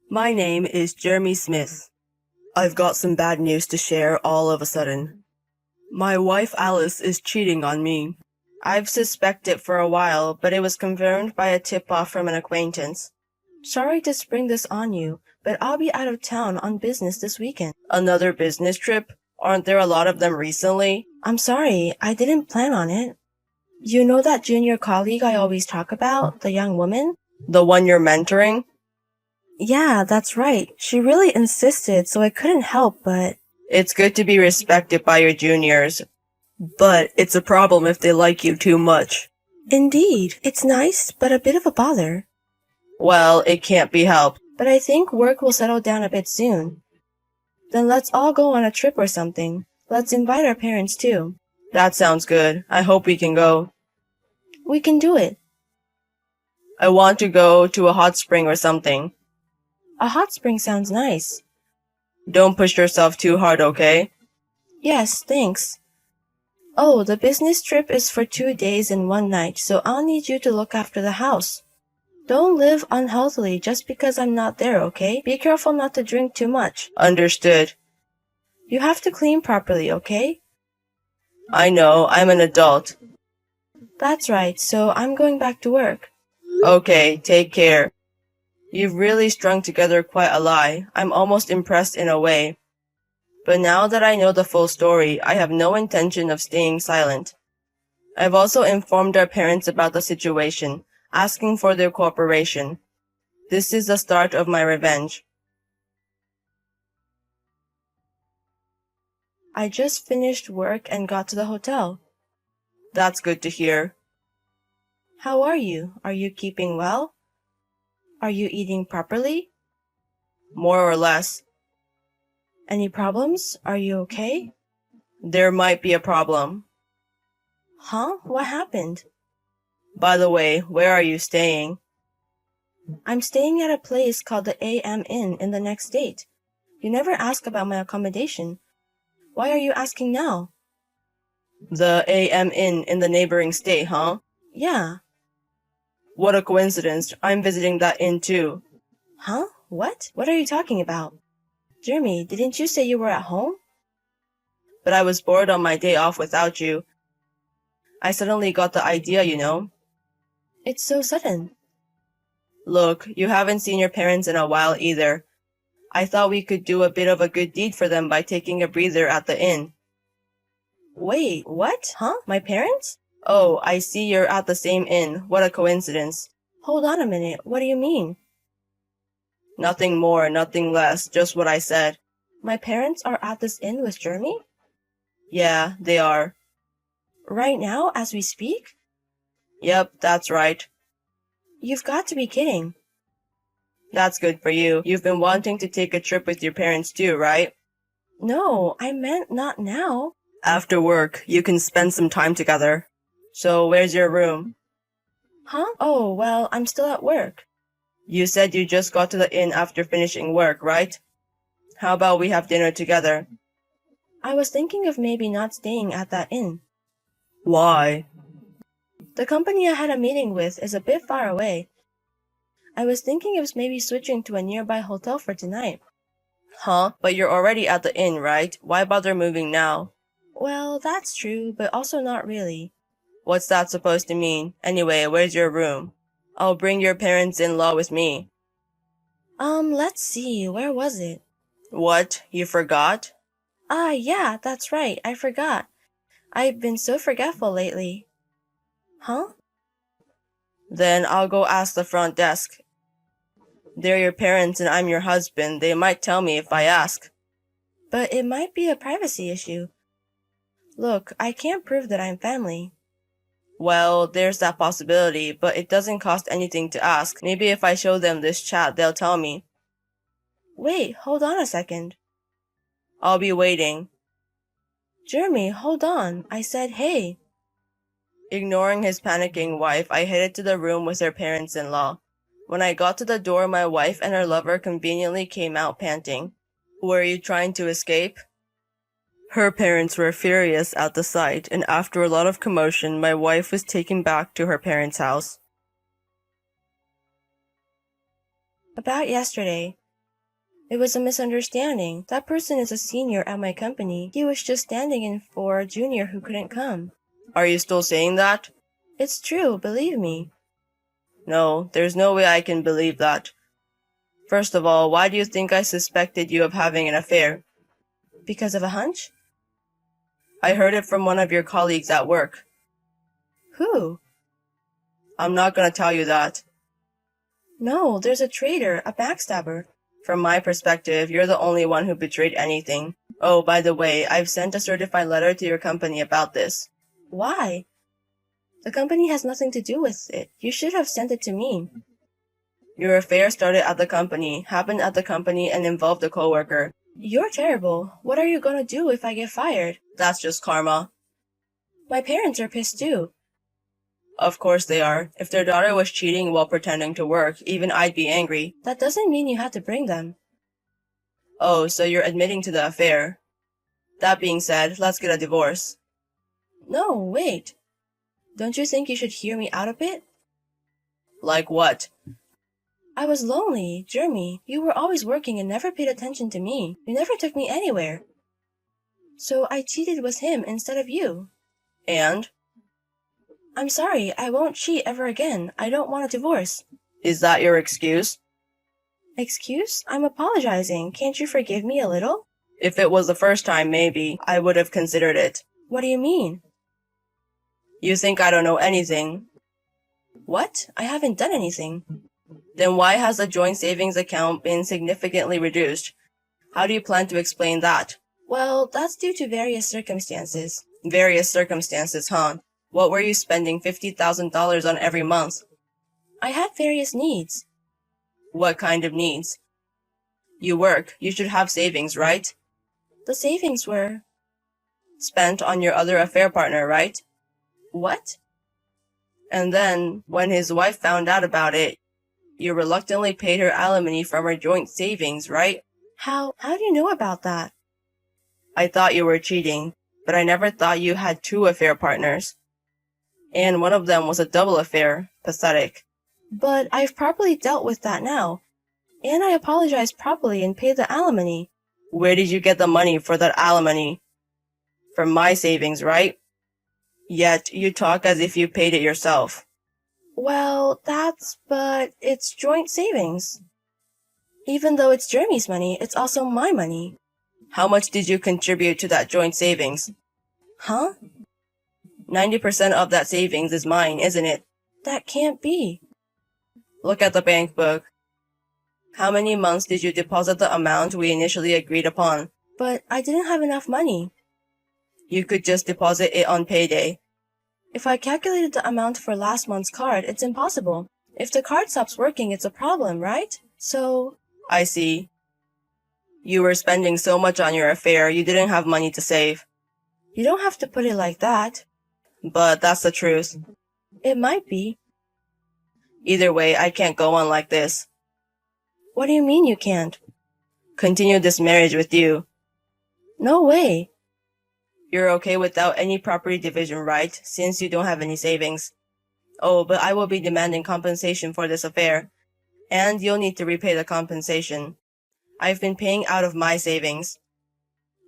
My name is Jeremy Smith. I've got some bad news to share all of a sudden. My wife Alice is cheating on me. I've suspected for a while, but it was confirmed by a tip-off from an acquaintance. Sorry to spring this on you, but I'll be out of town on business this weekend. Another business trip? Aren't there a lot of them recently? I'm sorry, I didn't plan on it. You know that junior colleague I always talk about, the young woman? The one you're mentoring? Yeah, that's right. She really insisted, so I couldn't help but... It's good to be respected by your juniors, but it's a problem if they like you too much. Indeed. It's nice, but a bit of a bother. Well, it can't be helped. But I think work will settle down a bit soon. Then let's all go on a trip or something. Let's invite our parents too. That sounds good. I hope we can go. We can do it. I want to go to a hot spring or something. A hot spring sounds nice. Don't push yourself too hard, okay? Yes, thanks. Oh, the business trip is for 2 days and 1 night, so I'll need you to look after the house. Don't live unhealthily just because I'm not there, okay? Be careful not to drink too much. Understood. You have to clean properly, okay? I know, I'm an adult. That's right, so I'm going back to work. Okay, take care. You've really strung together quite a lie. I'm almost impressed in a way. But now that I know the full story, I have no intention of staying silent. I've also informed our parents about the situation, asking for their cooperation. This is the start of my revenge. I just finished work and got to the hotel. That's good to hear. How are you? Are you keeping well? Are you eating properly? More or less. Any problems? Are you okay? There might be a problem. Huh? What happened? By the way, where are you staying? I'm staying at a place called the AM Inn in the next state. You never ask about my accommodation. Why are you asking now? The AM Inn in the neighboring state, huh? Yeah. What a coincidence. I'm visiting that inn too. Huh? What? What are you talking about? Jeremy, didn't you say you were at home? But I was bored on my day off without you. I suddenly got the idea, you know. It's so sudden. Look, you haven't seen your parents in a while either. I thought we could do a bit of a good deed for them by taking a breather at the inn. Wait, what? Huh? My parents? Oh, I see you're at the same inn. What a coincidence. Hold on a minute. What do you mean? Nothing more, nothing less, just what I said. My parents are at this inn with Jeremy? Yeah, they are. Right now, as we speak? Yep, that's right. You've got to be kidding. That's good for you. You've been wanting to take a trip with your parents too, right? No, I meant not now. After work, you can spend some time together. So, where's your room? Huh? Oh, well, I'm still at work. You said you just got to the inn after finishing work, right? How about we have dinner together? I was thinking of maybe not staying at that inn. Why? The company I had a meeting with is a bit far away. I was thinking of maybe switching to a nearby hotel for tonight. Huh? But you're already at the inn, right? Why bother moving now? Well, that's true, but also not really. What's that supposed to mean? Anyway, where's your room? I'll bring your parents-in-law with me. Let's see, where was it? What? You forgot? Ah, yeah, that's right, I forgot. I've been so forgetful lately. Huh? Then I'll go ask the front desk. They're your parents and I'm your husband. They might tell me if I ask. But it might be a privacy issue. Look, I can't prove that I'm family. Well, there's that possibility, but it doesn't cost anything to ask. Maybe if I show them this chat, they'll tell me. Wait, hold on a second. I'll be waiting. Jeremy, hold on. I said hey. Ignoring his panicking wife, I headed to the room with her parents-in-law. When I got to the door, my wife and her lover conveniently came out panting. Were you trying to escape? Her parents were furious at the sight, and after a lot of commotion, my wife was taken back to her parents' house. About yesterday, It was a misunderstanding. That person is a senior at my company. He was just standing in for a junior who couldn't come. Are you still saying that? It's true, believe me. No, there's no way I can believe that. First of all, why do you think I suspected you of having an affair? Because of a hunch? I heard it from one of your colleagues at work. Who? I'm not gonna tell you that. No, there's a traitor, a backstabber. From my perspective, you're the only one who betrayed anything. Oh, by the way, I've sent a certified letter to your company about this. Why? The company has nothing to do with it. You should have sent it to me. Your affair started at the company, happened at the company, and involved a coworker. You're terrible. What are you gonna do if I get fired? That's just karma. My parents are pissed too. Of course they are. If their daughter was cheating while pretending to work, even I'd be angry. That doesn't mean you had to bring them. Oh, so you're admitting to the affair. That being said, let's get a divorce. No, wait. Don't you think you should hear me out a bit? Like what? I was lonely, Jeremy. You were always working and never paid attention to me. You never took me anywhere. So I cheated with him instead of you. And? I'm sorry, I won't cheat ever again. I don't want a divorce. Is that your excuse? Excuse? I'm apologizing. Can't you forgive me a little? If it was the first time, maybe. I would have considered it. What do you mean? You think I don't know anything. What? I haven't done anything. Then why has the joint savings account been significantly reduced? How do you plan to explain that? Well, that's due to various circumstances. Various circumstances, huh? What were you spending $50,000 on every month? I had various needs. What kind of needs? You work. You should have savings, right? The savings were... Spent on your other affair partner, right? What? And then, when his wife found out about it, you reluctantly paid her alimony from her joint savings, right? How do you know about that? I thought you were cheating, but I never thought you had two affair partners. And one of them was a double affair. Pathetic. But I've properly dealt with that now. And I apologized properly and paid the alimony. Where did you get the money for that alimony? From my savings, right? Yet, you talk as if you paid it yourself. Well, but it's joint savings. Even though it's Jeremy's money, it's also my money. How much did you contribute to that joint savings? Huh? 90% of that savings is mine, isn't it? That can't be. Look at the bank book. How many months did you deposit the amount we initially agreed upon? But I didn't have enough money. You could just deposit it on payday. If I calculated the amount for last month's card, it's impossible. If the card stops working, it's a problem, right? So... I see. You were spending so much on your affair, you didn't have money to save. You don't have to put it like that. But that's the truth. It might be. Either way, I can't go on like this. What do you mean you can't? Continue this marriage with you. No way. You're okay without any property division, right? Since you don't have any savings. Oh, but I will be demanding compensation for this affair. And you'll need to repay the compensation. I've been paying out of my savings.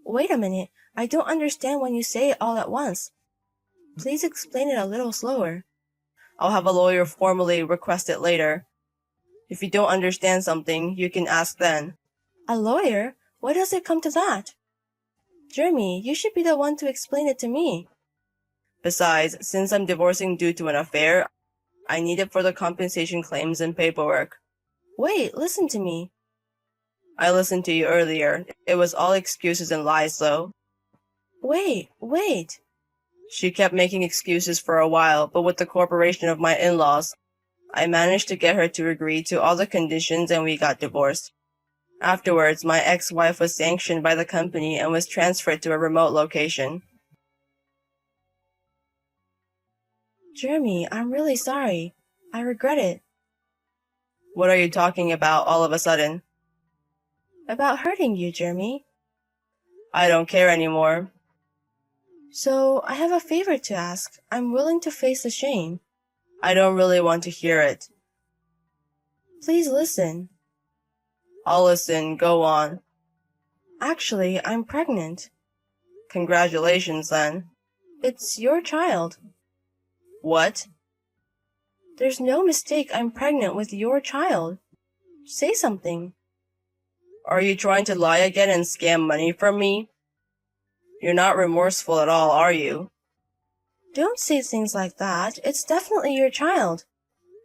Wait a minute. I don't understand when you say it all at once. Please explain it a little slower. I'll have a lawyer formally request it later. If you don't understand something, you can ask then. A lawyer? Why does it come to that? Jeremy, you should be the one to explain it to me. Besides, since I'm divorcing due to an affair, I need it for the compensation claims and paperwork. Wait, listen to me. I listened to you earlier. It was all excuses and lies, though. Wait. She kept making excuses for a while, but with the cooperation of my in-laws, I managed to get her to agree to all the conditions and we got divorced. Afterwards, my ex-wife was sanctioned by the company and was transferred to a remote location. Jeremy, I'm really sorry. I regret it. What are you talking about all of a sudden? About hurting you, Jeremy. I don't care anymore. So, I have a favor to ask. I'm willing to face the shame. I don't really want to hear it. Please listen. I'll listen, go on. Actually, I'm pregnant. Congratulations, then. It's your child. What? There's no mistake, I'm pregnant with your child. Say something. Are you trying to lie again and scam money from me? You're not remorseful at all, are you? Don't say things like that. It's definitely your child.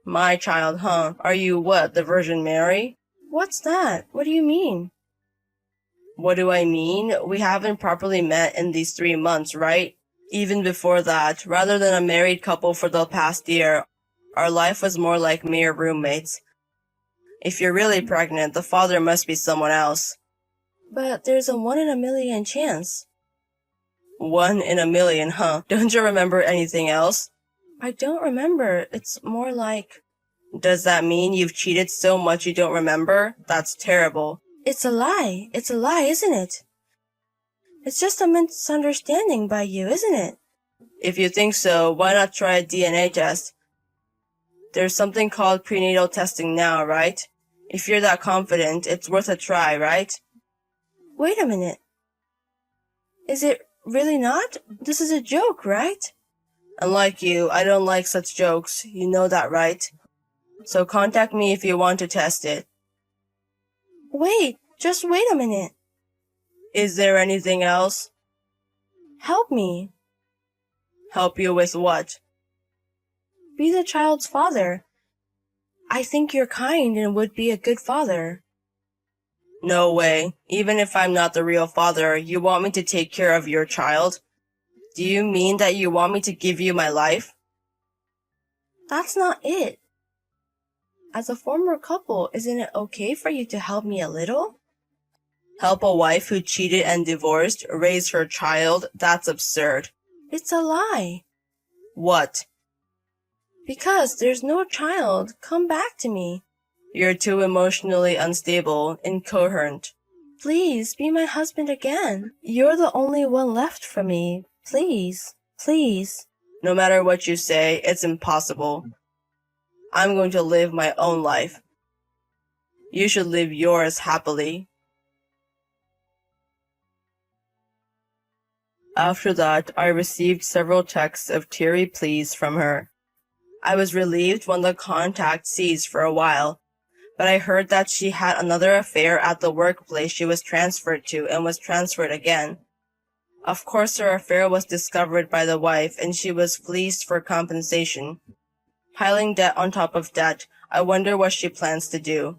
My child, huh? Are you what, the Virgin Mary? What's that? What do you mean? What do I mean? We haven't properly met in these 3 months, right? Even before that, rather than a married couple for the past year, our life was more like mere roommates. If you're really pregnant, the father must be someone else. But there's a 1 in a million chance. 1 in a million, huh? Don't you remember anything else? I don't remember. It's more like... Does that mean you've cheated so much you don't remember? That's terrible. It's a lie. It's a lie, isn't it? It's just a misunderstanding by you, isn't it? If you think so, why not try a DNA test? There's something called prenatal testing now, right? If you're that confident, it's worth a try, right? Wait a minute. Is it really not? This is a joke, right? Unlike you, I don't like such jokes. You know that, right? So contact me if you want to test it. Wait, just wait a minute. Is there anything else? Help me. Help you with what? Be the child's father. I think you're kind and would be a good father. No way. Even if I'm not the real father, you want me to take care of your child? Do you mean that you want me to give you my life? That's not it. As a former couple, isn't it okay for you to help me a little? Help a wife who cheated and divorced raise her child? That's absurd. It's a lie. What? Because there's no child. Come back to me. You're too emotionally unstable, incoherent. Please, be my husband again. You're the only one left for me. Please, please. No matter what you say, it's impossible. I'm going to live my own life. You should live yours happily. After that, I received several texts of teary pleas from her. I was relieved when the contact ceased for a while, but I heard that she had another affair at the workplace she was transferred to and was transferred again. Of course, her affair was discovered by the wife and she was fleeced for compensation. Piling debt on top of debt, I wonder what she plans to do.